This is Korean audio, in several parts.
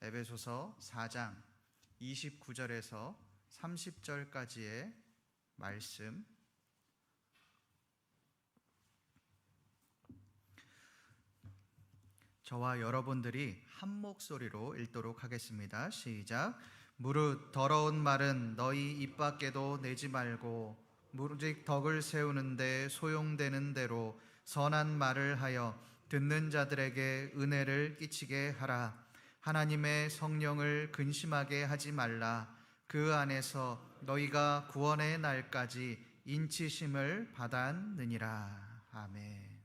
에베소서 4장 29절에서 30절까지의 말씀, 저와 여러분들이 한 목소리로 읽도록 하겠습니다. 시작. 무릇 더러운 말은 너희 입 밖에도 내지 말고 오직 덕을 세우는데 소용되는 대로 선한 말을 하여 듣는 자들에게 은혜를 끼치게 하라. 하나님의 성령을 근심하게 하지 말라. 그 안에서 너희가 구원의 날까지 인치심을 받았느니라. 아멘.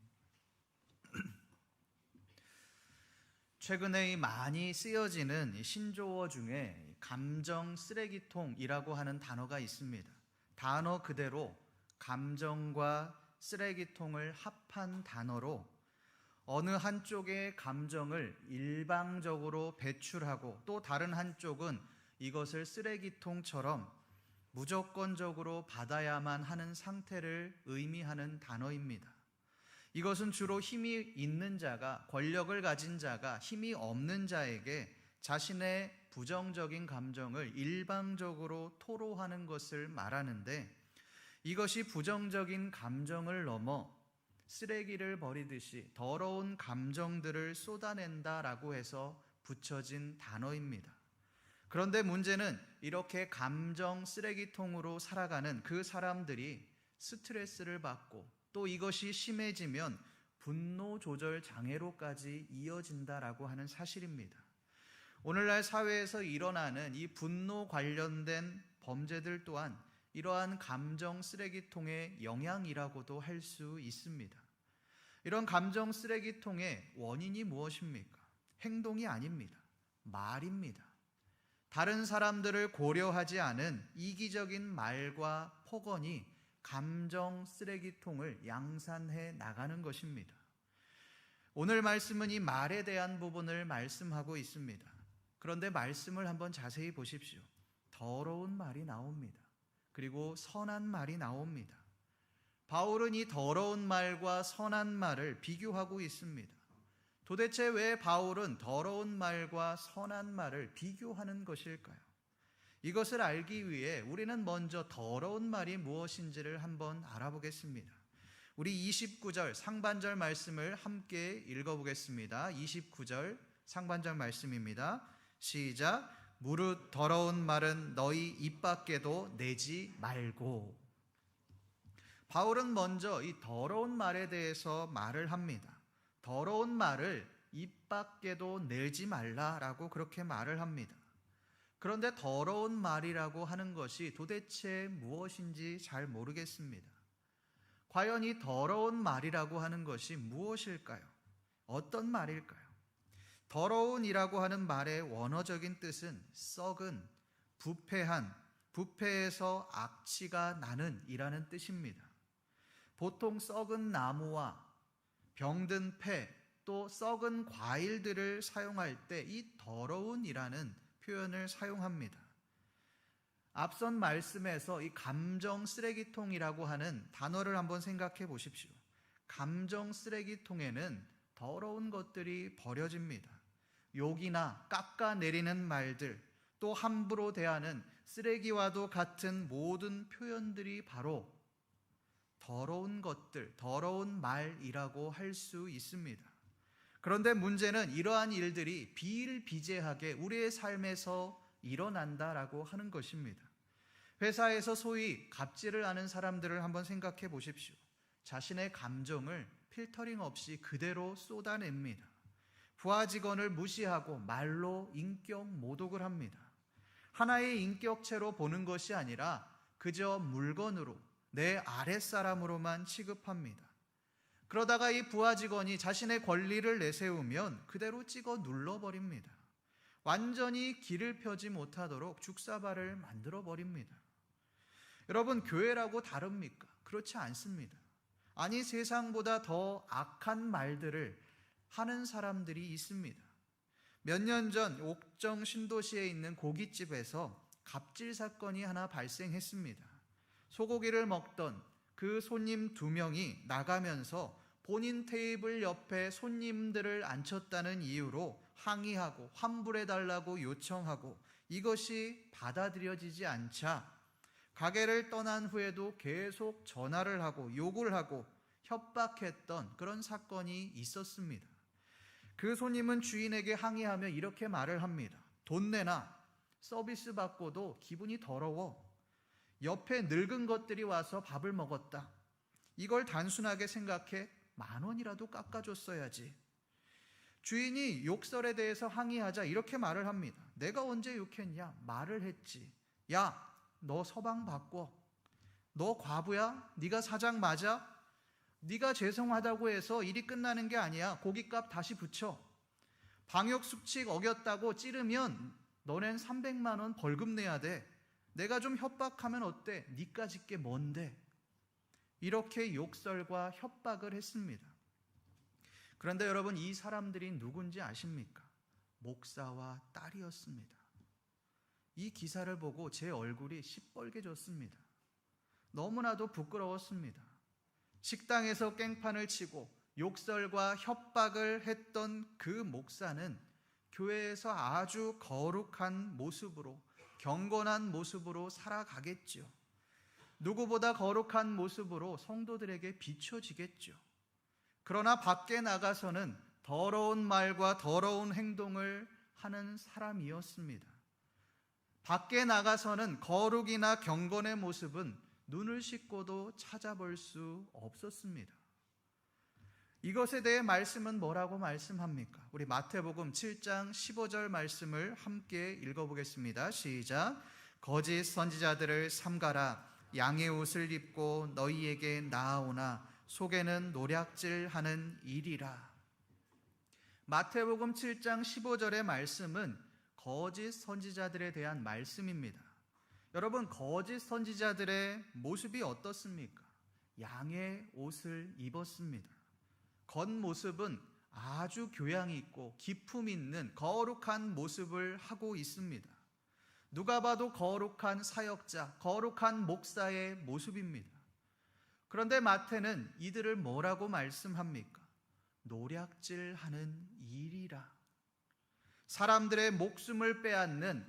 최근에 많이 쓰여지는 신조어 중에 감정 쓰레기통이라고 하는 단어가 있습니다. 단어 그대로 감정과 쓰레기통을 합한 단어로 어느 한쪽의 감정을 일방적으로 배출하고 또 다른 한쪽은 이것을 쓰레기통처럼 무조건적으로 받아야만 하는 상태를 의미하는 단어입니다. 이것은 주로 힘이 있는 자가, 권력을 가진 자가 힘이 없는 자에게 자신의 부정적인 감정을 일방적으로 토로하는 것을 말하는데, 이것이 부정적인 감정을 넘어 쓰레기를 버리듯이 더러운 감정들을 쏟아낸다라고 해서 붙여진 단어입니다. 그런데 문제는 이렇게 감정 쓰레기통으로 살아가는 그 사람들이 스트레스를 받고 또 이것이 심해지면 분노 조절 장애로까지 이어진다라고 하는 사실입니다. 오늘날 사회에서 일어나는 이 분노 관련된 범죄들 또한 이러한 감정 쓰레기통의 영향이라고도 할 수 있습니다. 이런 감정 쓰레기통의 원인이 무엇입니까? 행동이 아닙니다. 말입니다. 다른 사람들을 고려하지 않은 이기적인 말과 폭언이 감정 쓰레기통을 양산해 나가는 것입니다. 오늘 말씀은 이 말에 대한 부분을 말씀하고 있습니다. 그런데 말씀을 한번 자세히 보십시오. 더러운 말이 나옵니다. 그리고 선한 말이 나옵니다. 바울은 이 더러운 말과 선한 말을 비교하고 있습니다. 도대체 왜 바울은 더러운 말과 선한 말을 비교하는 것일까요? 이것을 알기 위해 우리는 먼저 더러운 말이 무엇인지를 한번 알아보겠습니다. 우리 29절 상반절 말씀을 함께 읽어보겠습니다. 29절 상반절 말씀입니다. 시작. 무릇 더러운 말은 너희 입 밖에도 내지 말고. 바울은 먼저 이 더러운 말에 대해서 말을 합니다. 더러운 말을 입 밖에도 내지 말라라고 그렇게 말을 합니다. 그런데 더러운 말이라고 하는 것이 도대체 무엇인지 잘 모르겠습니다. 과연 이 더러운 말이라고 하는 것이 무엇일까요? 어떤 말일까요? 더러운이라고 하는 말의 원어적인 뜻은 썩은, 부패한, 부패해서 악취가 나는 이라는 뜻입니다. 보통 썩은 나무와 병든 폐, 또 썩은 과일들을 사용할 때 이 더러운이라는 표현을 사용합니다. 앞선 말씀에서 이 감정 쓰레기통이라고 하는 단어를 한번 생각해 보십시오. 감정 쓰레기통에는 더러운 것들이 버려집니다. 욕이나 깎아내리는 말들, 또 함부로 대하는 쓰레기와도 같은 모든 표현들이 바로 더러운 것들, 더러운 말이라고 할 수 있습니다. 그런데 문제는 이러한 일들이 비일비재하게 우리의 삶에서 일어난다라고 하는 것입니다. 회사에서 소위 갑질을 하는 사람들을 한번 생각해 보십시오. 자신의 감정을 필터링 없이 그대로 쏟아냅니다. 부하 직원을 무시하고 말로 인격 모독을 합니다. 하나의 인격체로 보는 것이 아니라 그저 물건으로, 내 아랫사람으로만 취급합니다. 그러다가 이 부하 직원이 자신의 권리를 내세우면 그대로 찍어 눌러버립니다. 완전히 길을 펴지 못하도록 죽사발을 만들어버립니다. 여러분, 교회라고 다릅니까? 그렇지 않습니다. 아니, 세상보다 더 악한 말들을 하는 사람들이 있습니다. 몇 년 전 옥정 신도시에 있는 고깃집에서 갑질 사건이 하나 발생했습니다. 소고기를 먹던 그 손님 2명이 나가면서 본인 테이블 옆에 손님들을 앉혔다는 이유로 항의하고 환불해달라고 요청하고 이것이 받아들여지지 않자 가게를 떠난 후에도 계속 전화를 하고 욕을 하고 협박했던 그런 사건이 있었습니다. 그 손님은 주인에게 항의하며 이렇게 말을 합니다. 돈 내나 서비스 받고도 기분이 더러워. 옆에 늙은 것들이 와서 밥을 먹었다. 이걸 단순하게 생각해 10,000원이라도 깎아줬어야지. 주인이 욕설에 대해서 항의하자 이렇게 말을 합니다. 내가 언제 욕했냐? 말을 했지. 야, 너 서방 바꿔. 너 과부야? 네가 사장 맞아? 네가 죄송하다고 해서 일이 끝나는 게 아니야. 고깃값 다시 붙여. 방역수칙 어겼다고 찌르면 너넨 300만 원 벌금 내야 돼. 내가 좀 협박하면 어때? 니까 짓게 뭔데? 이렇게 욕설과 협박을 했습니다. 그런데 여러분, 이 사람들이 누군지 아십니까? 목사와 딸이었습니다. 이 기사를 보고 제 얼굴이 시뻘개졌습니다. 너무나도 부끄러웠습니다. 식당에서 깽판을 치고 욕설과 협박을 했던 그 목사는 교회에서 아주 거룩한 모습으로, 경건한 모습으로 살아가겠죠. 누구보다 거룩한 모습으로 성도들에게 비춰지겠죠. 그러나 밖에 나가서는 더러운 말과 더러운 행동을 하는 사람이었습니다. 밖에 나가서는 거룩이나 경건의 모습은 눈을 씻고도 찾아볼 수 없었습니다. 이것에 대해 말씀은 뭐라고 말씀합니까? 우리 마태복음 7장 15절 말씀을 함께 읽어보겠습니다. 시작. 거짓 선지자들을 삼가라. 양의 옷을 입고 너희에게 나아오나 속에는 노략질하는 일이라. 마태복음 7장 15절의 말씀은 거짓 선지자들에 대한 말씀입니다. 여러분, 거짓 선지자들의 모습이 어떻습니까? 양의 옷을 입었습니다. 겉모습은 아주 교양이 있고 기품 있는 거룩한 모습을 하고 있습니다. 누가 봐도 거룩한 사역자, 거룩한 목사의 모습입니다. 그런데 마태는 이들을 뭐라고 말씀합니까? 노략질하는 일이라. 사람들의 목숨을 빼앗는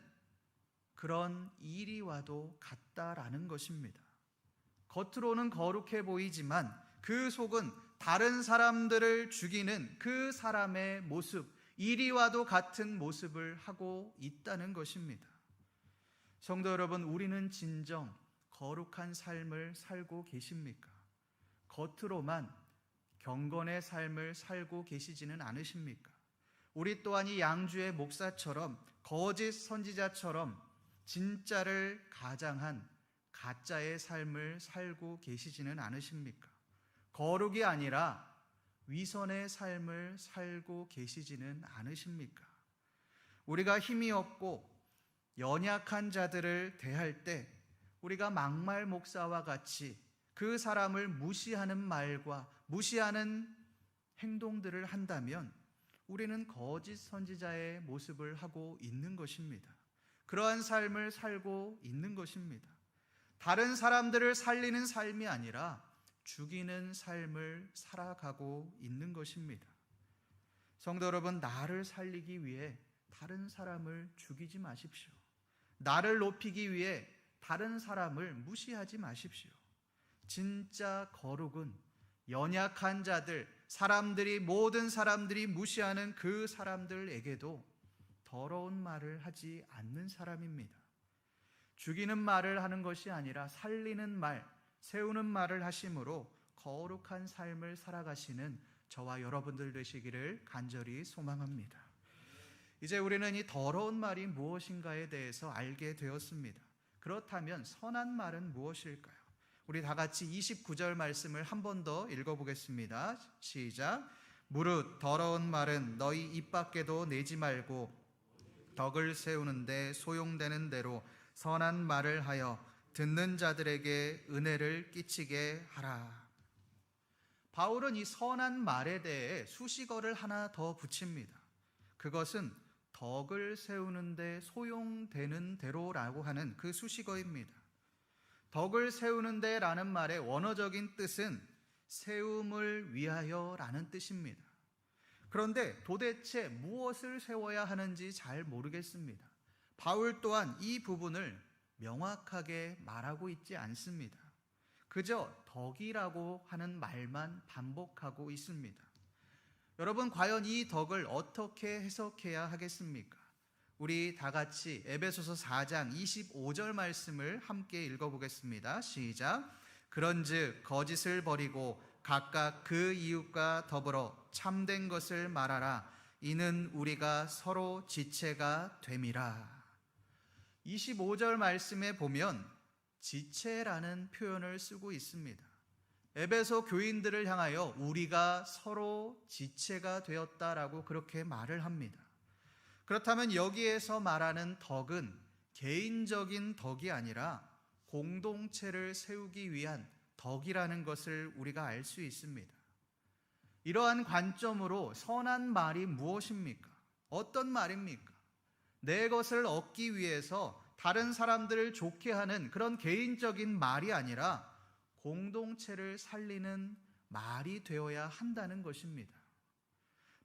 그런 일이와도 같다라는 것입니다. 겉으로는 거룩해 보이지만 그 속은 다른 사람들을 죽이는 그 사람의 모습, 이리와도 같은 모습을 하고 있다는 것입니다. 성도 여러분, 우리는 진정 거룩한 삶을 살고 계십니까? 겉으로만 경건의 삶을 살고 계시지는 않으십니까? 우리 또한 이 양주의 목사처럼 거짓 선지자처럼 진짜를 가장한 가짜의 삶을 살고 계시지는 않으십니까? 거룩이 아니라 위선의 삶을 살고 계시지는 않으십니까? 우리가 힘이 없고 연약한 자들을 대할 때 우리가 막말 목사와 같이 그 사람을 무시하는 말과 무시하는 행동들을 한다면 우리는 거짓 선지자의 모습을 하고 있는 것입니다. 그러한 삶을 살고 있는 것입니다. 다른 사람들을 살리는 삶이 아니라 죽이는 삶을 살아가고 있는 것입니다. 성도 여러분, 나를 살리기 위해 다른 사람을 죽이지 마십시오. 나를 높이기 위해 다른 사람을 무시하지 마십시오. 진짜 거룩은 연약한 자들, 모든 사람들이 무시하는 그 사람들에게도 더러운 말을 하지 않는 사람입니다. 죽이는 말을 하는 것이 아니라 살리는 말, 세우는 말을 하심으로 거룩한 삶을 살아가시는 저와 여러분들 되시기를 간절히 소망합니다. 이제 우리는 이 더러운 말이 무엇인가에 대해서 알게 되었습니다. 그렇다면 선한 말은 무엇일까요? 우리 다 같이 29절 말씀을 한 번 더 읽어보겠습니다. 시작. 무릇 더러운 말은 너희 입 밖에도 내지 말고 덕을 세우는데 소용되는 대로 선한 말을 하여 듣는 자들에게 은혜를 끼치게 하라. 바울은 이 선한 말에 대해 수식어를 하나 더 붙입니다. 그것은 덕을 세우는데 소용되는 대로라고 하는 그 수식어입니다. 덕을 세우는데 라는 말의 원어적인 뜻은 세움을 위하여라는 뜻입니다. 그런데 도대체 무엇을 세워야 하는지 잘 모르겠습니다. 바울 또한 이 부분을 명확하게 말하고 있지 않습니다. 그저 덕이라고 하는 말만 반복하고 있습니다. 여러분, 과연 이 덕을 어떻게 해석해야 하겠습니까? 우리 다 같이 에베소서 4장 25절 말씀을 함께 읽어보겠습니다. 시작. 그런즉 거짓을 버리고 각각 그 이웃과 더불어 참된 것을 말하라. 이는 우리가 서로 지체가 됨이라. 25절 말씀에 보면 지체라는 표현을 쓰고 있습니다. 에베소 교인들을 향하여 우리가 서로 지체가 되었다라고 그렇게 말을 합니다. 그렇다면 여기에서 말하는 덕은 개인적인 덕이 아니라 공동체를 세우기 위한 덕이라는 것을 우리가 알 수 있습니다. 이러한 관점으로 선한 말이 무엇입니까? 어떤 말입니까? 내 것을 얻기 위해서 다른 사람들을 좋게 하는 그런 개인적인 말이 아니라 공동체를 살리는 말이 되어야 한다는 것입니다.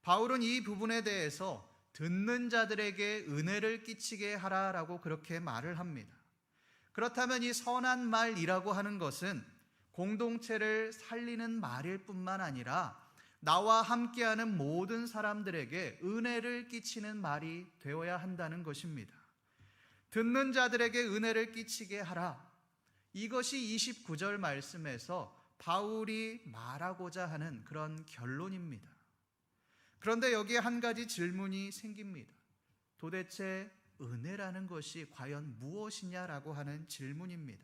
바울은 이 부분에 대해서 듣는 자들에게 은혜를 끼치게 하라라고 그렇게 말을 합니다. 그렇다면 이 선한 말이라고 하는 것은 공동체를 살리는 말일 뿐만 아니라 나와 함께하는 모든 사람들에게 은혜를 끼치는 말이 되어야 한다는 것입니다. 듣는 자들에게 은혜를 끼치게 하라. 이것이 29절 말씀에서 바울이 말하고자 하는 그런 결론입니다. 그런데 여기에 한 가지 질문이 생깁니다. 도대체 은혜라는 것이 과연 무엇이냐라고 하는 질문입니다.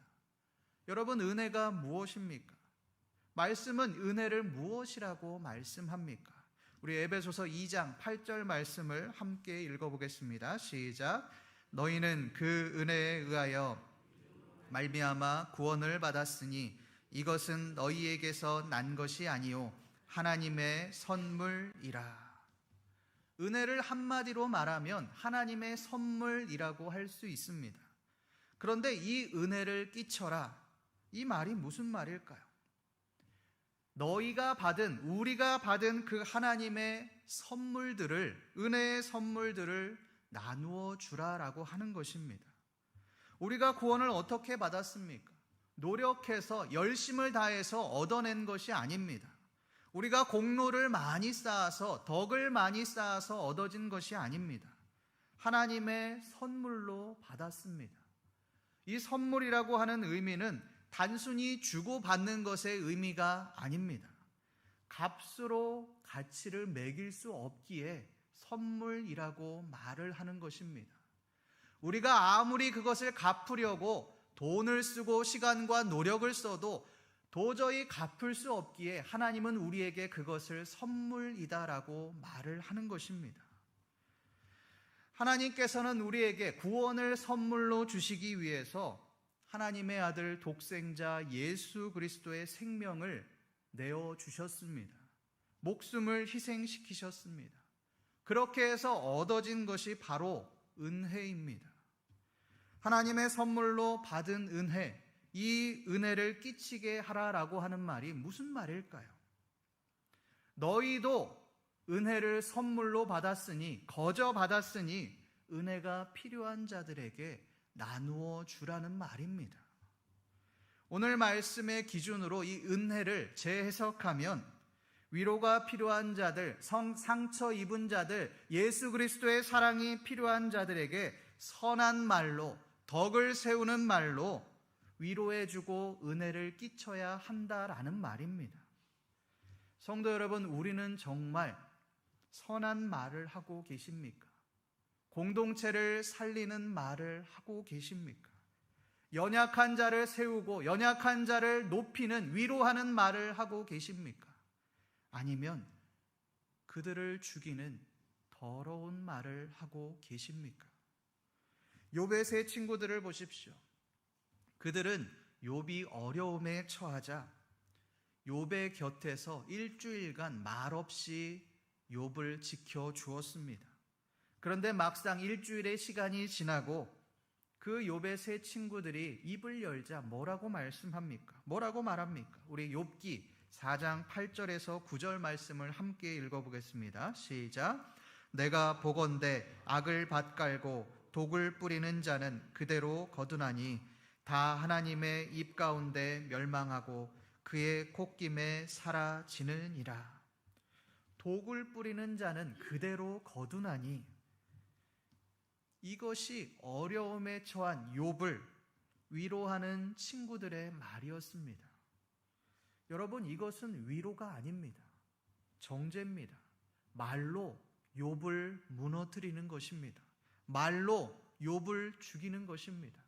여러분, 은혜가 무엇입니까? 말씀은 은혜를 무엇이라고 말씀합니까? 우리 에베소서 2장 8절 말씀을 함께 읽어보겠습니다. 시작. 너희는 그 은혜에 의하여 말미암아 구원을 받았으니 이것은 너희에게서 난 것이 아니요 하나님의 선물이라. 은혜를 한마디로 말하면 하나님의 선물이라고 할 수 있습니다. 그런데 이 은혜를 끼쳐라, 이 말이 무슨 말일까요? 너희가 받은, 우리가 받은 그 하나님의 선물들을, 은혜의 선물들을 나누어 주라라고 하는 것입니다. 우리가 구원을 어떻게 받았습니까? 노력해서 열심을 다해서 얻어낸 것이 아닙니다. 우리가 공로를 많이 쌓아서, 덕을 많이 쌓아서 얻어진 것이 아닙니다. 하나님의 선물로 받았습니다. 이 선물이라고 하는 의미는 단순히 주고받는 것의 의미가 아닙니다. 값으로 가치를 매길 수 없기에 선물이라고 말을 하는 것입니다. 우리가 아무리 그것을 갚으려고 돈을 쓰고 시간과 노력을 써도 도저히 갚을 수 없기에 하나님은 우리에게 그것을 선물이다라고 말을 하는 것입니다. 하나님께서는 우리에게 구원을 선물로 주시기 위해서 하나님의 아들 독생자 예수 그리스도의 생명을 내어주셨습니다. 목숨을 희생시키셨습니다. 그렇게 해서 얻어진 것이 바로 은혜입니다. 하나님의 선물로 받은 은혜, 이 은혜를 끼치게 하라라고 하는 말이 무슨 말일까요? 너희도 은혜를 선물로 받았으니, 거저 받았으니 은혜가 필요한 자들에게 나누어 주라는 말입니다. 오늘 말씀의 기준으로 이 은혜를 재해석하면 위로가 필요한 자들, 상처 입은 자들, 예수 그리스도의 사랑이 필요한 자들에게 선한 말로, 덕을 세우는 말로 위로해주고 은혜를 끼쳐야 한다라는 말입니다. 성도 여러분, 우리는 정말 선한 말을 하고 계십니까? 공동체를 살리는 말을 하고 계십니까? 연약한 자를 세우고 연약한 자를 높이는, 위로하는 말을 하고 계십니까? 아니면 그들을 죽이는 더러운 말을 하고 계십니까? 욥의 세 친구들을 보십시오. 그들은 욥이 어려움에 처하자 욥의 곁에서 일주일간 말없이 욥을 지켜주었습니다. 그런데 막상 일주일의 시간이 지나고 그 욥의 세 친구들이 입을 열자 뭐라고 말씀합니까? 뭐라고 말합니까? 우리 욥기 4장 8절에서 9절 말씀을 함께 읽어보겠습니다. 시작. 내가 보건대 악을 밭갈고 독을 뿌리는 자는 그대로 거두나니 다 하나님의 입 가운데 멸망하고 그의 콧김에 사라지느니라. 독을 뿌리는 자는 그대로 거두나니, 이것이 어려움에 처한 욥을 위로하는 친구들의 말이었습니다. 여러분, 이것은 위로가 아닙니다. 정죄입니다. 말로 욥을 무너뜨리는 것입니다. 말로 욥을 죽이는 것입니다.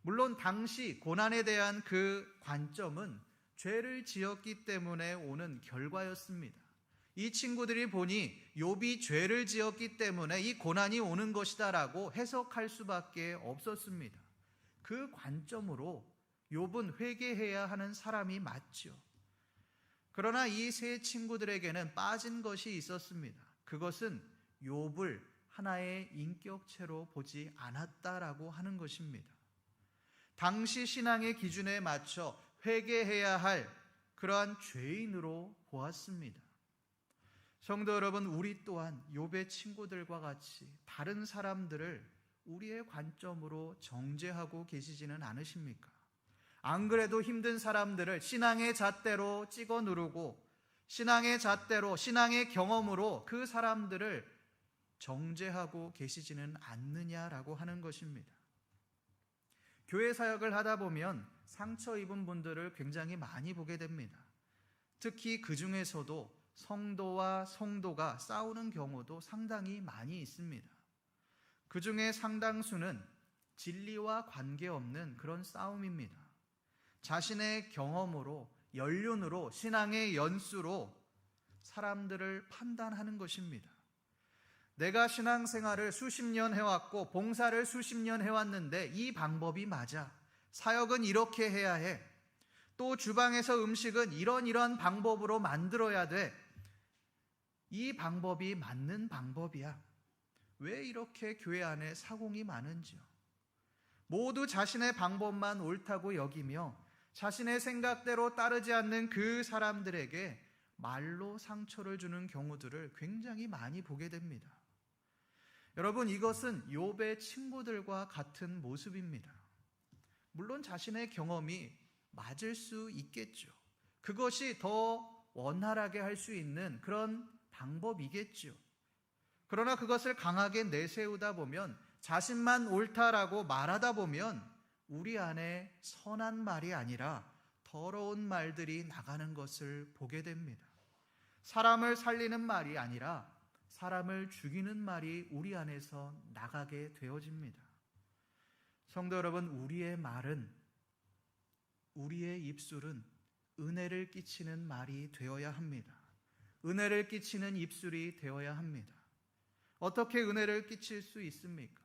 물론 당시 고난에 대한 그 관점은 죄를 지었기 때문에 오는 결과였습니다. 이 친구들이 보니 욥이 죄를 지었기 때문에 이 고난이 오는 것이다라고 해석할 수밖에 없었습니다. 그 관점으로 욥은 회개해야 하는 사람이 맞죠. 그러나 이 세 친구들에게는 빠진 것이 있었습니다. 그것은 욥을 하나의 인격체로 보지 않았다라고 하는 것입니다. 당시 신앙의 기준에 맞춰 회개해야 할 그러한 죄인으로 보았습니다. 성도 여러분, 우리 또한 욥의 친구들과 같이 다른 사람들을 우리의 관점으로 정죄하고 계시지는 않으십니까? 안 그래도 힘든 사람들을 신앙의 잣대로 찍어 누르고 신앙의 잣대로, 신앙의 경험으로 그 사람들을 정죄하고 계시지는 않느냐라고 하는 것입니다. 교회 사역을 하다 보면 상처 입은 분들을 굉장히 많이 보게 됩니다. 특히 그 중에서도 성도와 성도가 싸우는 경우도 상당히 많이 있습니다. 그 중에 상당수는 진리와 관계없는 그런 싸움입니다. 자신의 경험으로, 연륜으로, 신앙의 연수로 사람들을 판단하는 것입니다. 내가 신앙생활을 수십 년 해왔고 봉사를 수십 년 해왔는데 이 방법이 맞아. 사역은 이렇게 해야 해. 또 주방에서 음식은 이런 방법으로 만들어야 돼. 이 방법이 맞는 방법이야. 왜 이렇게 교회 안에 사공이 많은지요? 모두 자신의 방법만 옳다고 여기며 자신의 생각대로 따르지 않는 그 사람들에게 말로 상처를 주는 경우들을 굉장히 많이 보게 됩니다. 여러분, 이것은 욥의 친구들과 같은 모습입니다. 물론 자신의 경험이 맞을 수 있겠죠. 그것이 더 원활하게 할 수 있는 그런 방법이겠죠. 그러나 그것을 강하게 내세우다 보면, 자신만 옳다라고 말하다 보면 우리 안에 선한 말이 아니라 더러운 말들이 나가는 것을 보게 됩니다. 사람을 살리는 말이 아니라 사람을 죽이는 말이 우리 안에서 나가게 되어집니다. 성도 여러분, 우리의 말은, 우리의 입술은 은혜를 끼치는 말이 되어야 합니다. 은혜를 끼치는 입술이 되어야 합니다. 어떻게 은혜를 끼칠 수 있습니까?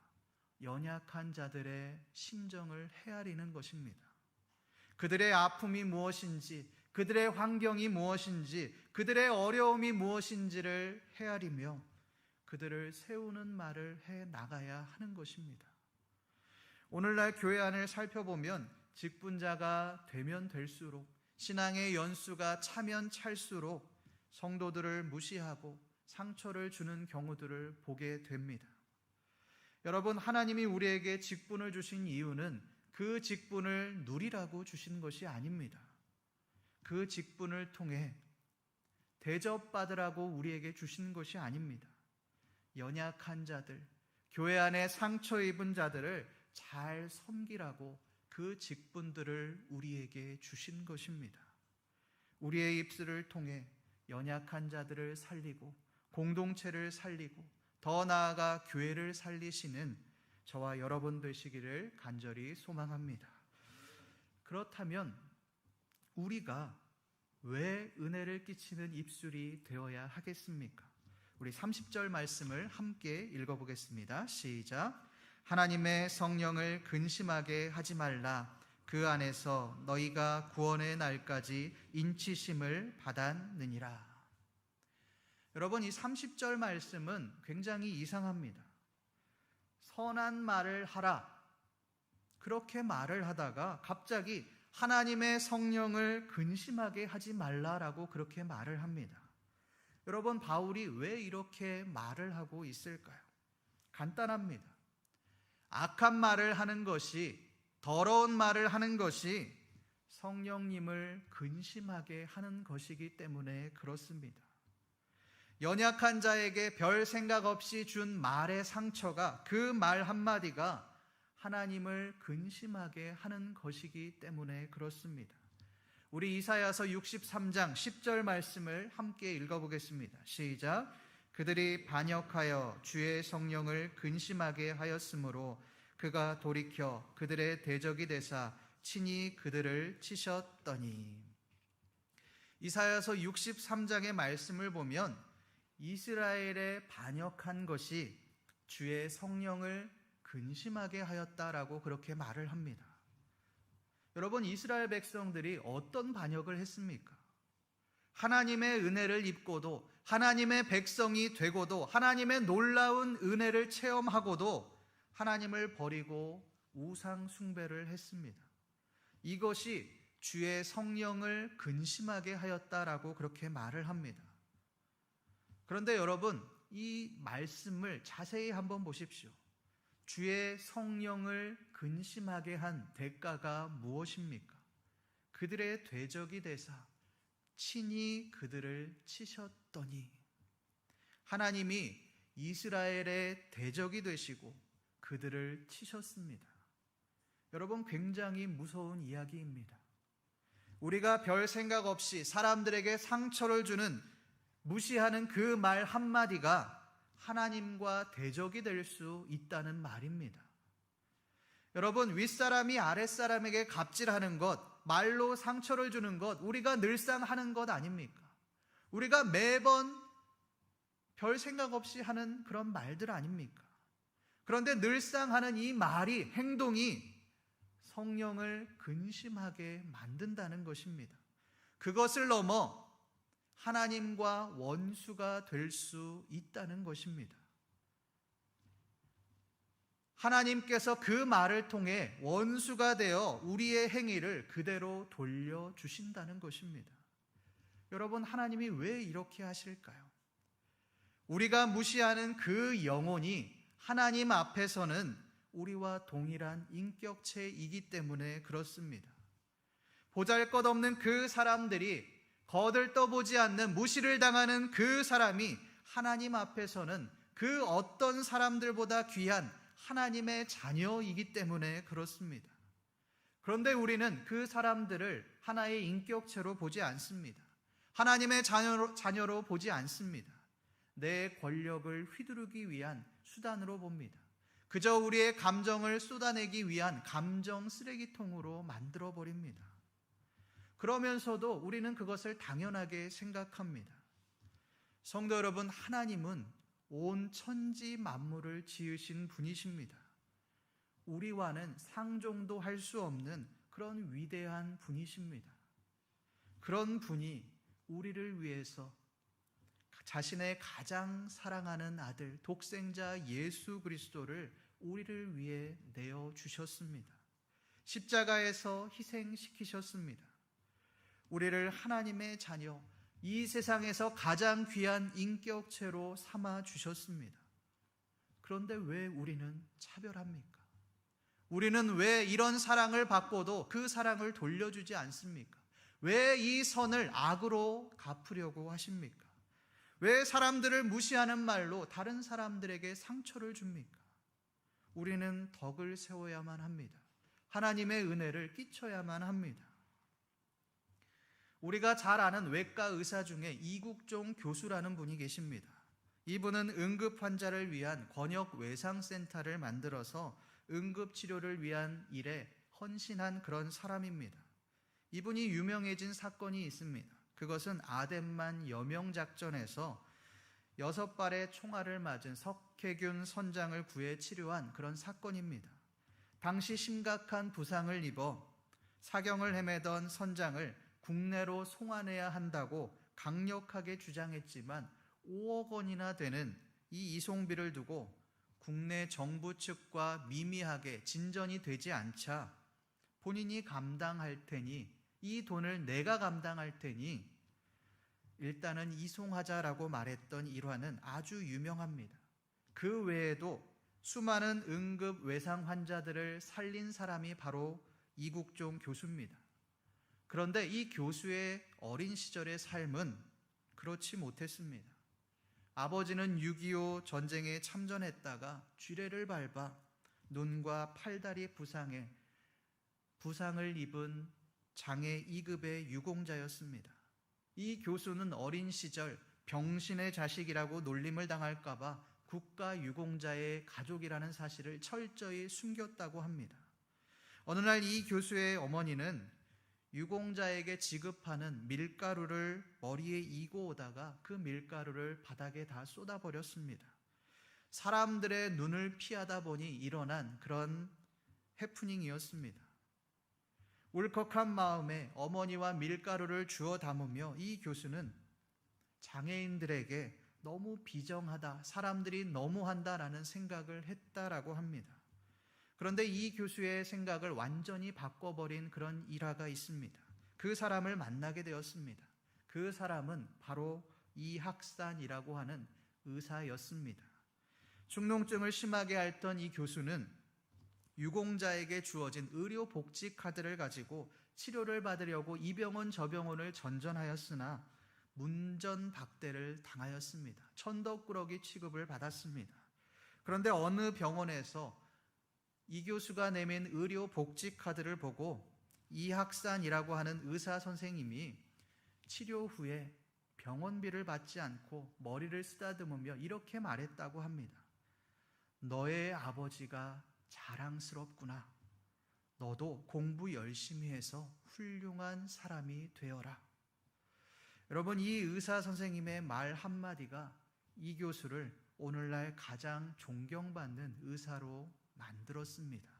연약한 자들의 심정을 헤아리는 것입니다. 그들의 아픔이 무엇인지, 그들의 환경이 무엇인지, 그들의 어려움이 무엇인지를 헤아리며 그들을 세우는 말을 해 나가야 하는 것입니다. 오늘날 교회 안을 살펴보면 직분자가 되면 될수록, 신앙의 연수가 차면 찰수록 성도들을 무시하고 상처를 주는 경우들을 보게 됩니다. 여러분, 하나님이 우리에게 직분을 주신 이유는 그 직분을 누리라고 주신 것이 아닙니다. 그 직분을 통해 대접받으라고 우리에게 주신 것이 아닙니다. 연약한 자들, 교회 안에 상처 입은 자들을 잘 섬기라고 그 직분들을 우리에게 주신 것입니다. 우리의 입술을 통해 연약한 자들을 살리고 공동체를 살리고 더 나아가 교회를 살리시는 저와 여러분 되시기를 간절히 소망합니다. 그렇다면 우리가 왜 은혜를 끼치는 입술이 되어야 하겠습니까? 우리 30절 말씀을 함께 읽어보겠습니다. 시작. 하나님의 성령을 근심하게 하지 말라. 그 안에서 너희가 구원의 날까지 인치심을 받았느니라. 여러분, 이 30절 말씀은 굉장히 이상합니다. 선한 말을 하라, 그렇게 말을 하다가 갑자기 하나님의 성령을 근심하게 하지 말라라고 그렇게 말을 합니다. 여러분, 바울이 왜 이렇게 말을 하고 있을까요? 간단합니다. 악한 말을 하는 것이, 더러운 말을 하는 것이 성령님을 근심하게 하는 것이기 때문에 그렇습니다. 연약한 자에게 별 생각 없이 준 말의 상처가, 그 말 한마디가 하나님을 근심하게 하는 것이기 때문에 그렇습니다. 우리 이사야서 63장 10절 말씀을 함께 읽어보겠습니다. 시작. 그들이 반역하여 주의 성령을 근심하게 하였으므로 그가 돌이켜 그들의 대적이 되사 친히 그들을 치셨더니. 이사야서 63장의 말씀을 보면 이스라엘의 반역한 것이 주의 성령을 근심하게 하였다라고 그렇게 말을 합니다. 여러분, 이스라엘 백성들이 어떤 반역을 했습니까? 하나님의 은혜를 입고도, 하나님의 백성이 되고도, 하나님의 놀라운 은혜를 체험하고도 하나님을 버리고 우상 숭배를 했습니다. 이것이 주의 성령을 근심하게 하였다라고 그렇게 말을 합니다. 그런데 여러분, 이 말씀을 자세히 한번 보십시오. 주의 성령을 근심하게 한 대가가 무엇입니까? 그들의 대적이 되사 친히 그들을 치셨더니. 하나님이 이스라엘의 대적이 되시고 그들을 치셨습니다. 여러분, 굉장히 무서운 이야기입니다. 우리가 별 생각 없이 사람들에게 상처를 주는, 무시하는 그 말 한마디가 하나님과 대적이 될 수 있다는 말입니다. 여러분, 윗사람이 아랫사람에게 갑질하는 것, 말로 상처를 주는 것, 우리가 늘상 하는 것 아닙니까? 우리가 매번 별 생각 없이 하는 그런 말들 아닙니까? 그런데 늘상 하는 이 말이, 행동이 성령을 근심하게 만든다는 것입니다. 그것을 넘어 하나님과 원수가 될 수 있다는 것입니다. 하나님께서 그 말을 통해 원수가 되어 우리의 행위를 그대로 돌려주신다는 것입니다. 여러분, 하나님이 왜 이렇게 하실까요? 우리가 무시하는 그 영혼이 하나님 앞에서는 우리와 동일한 인격체이기 때문에 그렇습니다. 보잘것없는 그 사람들이, 거들떠보지 않는, 무시를 당하는 그 사람이 하나님 앞에서는 그 어떤 사람들보다 귀한 하나님의 자녀이기 때문에 그렇습니다. 그런데 우리는 그 사람들을 하나의 인격체로 보지 않습니다. 하나님의 자녀로 보지 않습니다. 내 권력을 휘두르기 위한 수단으로 봅니다. 그저 우리의 감정을 쏟아내기 위한 감정 쓰레기통으로 만들어버립니다. 그러면서도 우리는 그것을 당연하게 생각합니다. 성도 여러분, 하나님은 온 천지 만물을 지으신 분이십니다. 우리와는 상종도 할 수 없는 그런 위대한 분이십니다. 그런 분이 우리를 위해서 자신의 가장 사랑하는 아들, 독생자 예수 그리스도를 우리를 위해 내어주셨습니다. 십자가에서 희생시키셨습니다. 우리를 하나님의 자녀, 이 세상에서 가장 귀한 인격체로 삼아 주셨습니다. 그런데 왜 우리는 차별합니까? 우리는 왜 이런 사랑을 받고도 그 사랑을 돌려주지 않습니까? 왜 이 선을 악으로 갚으려고 하십니까? 왜 사람들을 무시하는 말로 다른 사람들에게 상처를 줍니까? 우리는 덕을 세워야만 합니다. 하나님의 은혜를 끼쳐야만 합니다. 우리가 잘 아는 외과 의사 중에 이국종 교수라는 분이 계십니다. 이분은 응급 환자를 위한 권역 외상센터를 만들어서 응급치료를 위한 일에 헌신한 그런 사람입니다. 이분이 유명해진 사건이 있습니다. 그것은 아덴만 여명작전에서 6발의 총알을 맞은 석혜균 선장을 구해 치료한 그런 사건입니다. 당시 심각한 부상을 입어 사경을 헤매던 선장을 국내로 송환해야 한다고 강력하게 주장했지만 5억 원이나 되는 이 이송비를 두고 국내 정부 측과 미미하게 진전이 되지 않자 본인이 감당할 테니, 이 돈을 내가 감당할 테니 일단은 이송하자라고 말했던 일화는 아주 유명합니다. 그 외에도 수많은 응급 외상 환자들을 살린 사람이 바로 이국종 교수입니다. 그런데 이 교수의 어린 시절의 삶은 그렇지 못했습니다. 아버지는 6.25 전쟁에 참전했다가 쥐레를 밟아 눈과 팔다리 부상을 입은 장애 2급의 유공자였습니다. 이 교수는 어린 시절 병신의 자식이라고 놀림을 당할까봐 국가 유공자의 가족이라는 사실을 철저히 숨겼다고 합니다. 어느 날 이 교수의 어머니는 유공자에게 지급하는 밀가루를 머리에 이고 오다가 그 밀가루를 바닥에 다 쏟아버렸습니다. 사람들의 눈을 피하다 보니 일어난 그런 해프닝이었습니다. 울컥한 마음에 어머니와 밀가루를 주워 담으며 이 교수는 장애인들에게 너무 비정하다, 사람들이 너무한다라는 생각을 했다라고 합니다. 그런데 이 교수의 생각을 완전히 바꿔버린 그런 일화가 있습니다. 그 사람을 만나게 되었습니다. 그 사람은 바로 이학산이라고 하는 의사였습니다. 축농증을 심하게 앓던 이 교수는 유공자에게 주어진 의료복지 카드를 가지고 치료를 받으려고 이 병원 저 병원을 전전하였으나 문전박대를 당하였습니다. 천덕꾸러기 취급을 받았습니다. 그런데 어느 병원에서 이 교수가 내민 의료복지 카드를 보고 이학산이라고 하는 의사 선생님이 치료 후에 병원비를 받지 않고 머리를 쓰다듬으며 이렇게 말했다고 합니다. 너의 아버지가 자랑스럽구나. 너도 공부 열심히 해서 훌륭한 사람이 되어라. 여러분, 이 의사 선생님의 말 한마디가 이 교수를 오늘날 가장 존경받는 의사로 만들었습니다.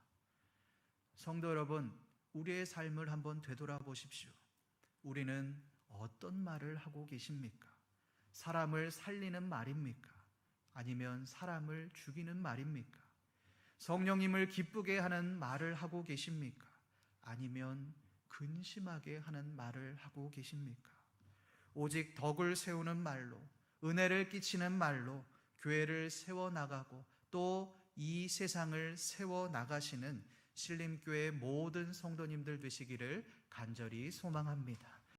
성도 여러분, 우리의 삶을 한번 되돌아보십시오. 우리는 어떤 말을 하고 계십니까? 사람을 살리는 말입니까? 아니면 사람을 죽이는 말입니까? 성령님을 기쁘게 하는 말을 하고 계십니까? 아니면 근심하게 하는 말을 하고 계십니까? 오직 덕을 세우는 말로, 은혜를 끼치는 말로 교회를 세워나가고 또 이 세상을 세워나가시는 신림교회 모든 성도님들 되시기를 간절히 소망합니다.